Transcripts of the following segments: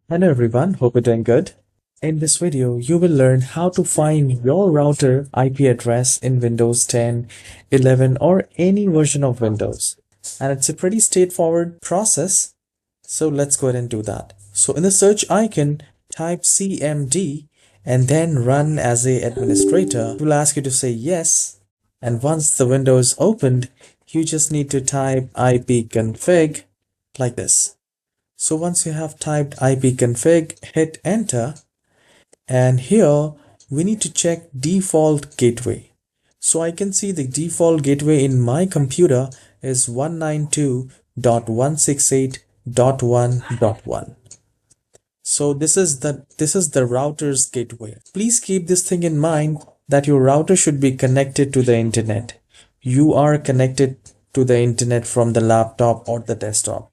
Hello everyone, hope you're doing good. In this video, you will learn how to find your router IP address in Windows 10, 11 or any version of Windows. And it's a pretty straightforward process. So let's go ahead and do that. So in the search icon, type CMD and then run as a administrator. It will ask you to say yes. And once the window is opened, you just need to type ipconfig like this. So once you have typed ipconfig, hit enter, and here we need to check default gateway. So I can see the default gateway in my computer is 192.168.1.1. So this is the router's gateway. Please keep this thing in mind that your router should be connected to the internet. You are connected to the internet from the laptop or the desktop.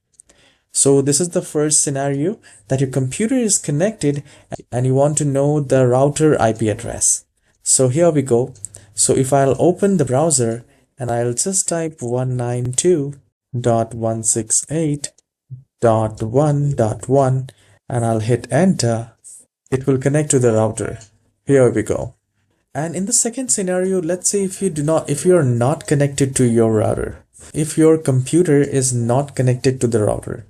So this is the first scenario, that your computer is connected and you want to know the router IP address. So here we go. So if I'll open the browser and I'll just type 192.168.1.1 and I'll hit enter, it will connect to the router. Here we go. And in the second scenario, let's say if you are not connected to your router, if your computer is not connected to the router.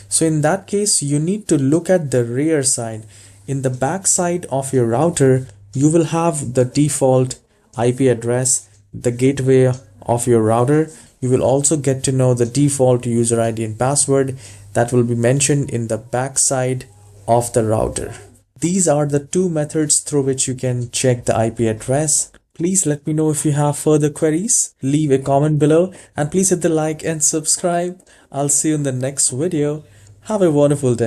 So in that case, you need to look at the rear side. In the back side of your router, you will have the default IP address, the gateway of your router. You will also get to know the default user ID and password that will be mentioned in the back side of the router. These are the two methods through which you can check the IP address. Please let me know if you have further queries. Leave a comment below and please hit the like and subscribe. I'll see you in the next video. Have a wonderful day.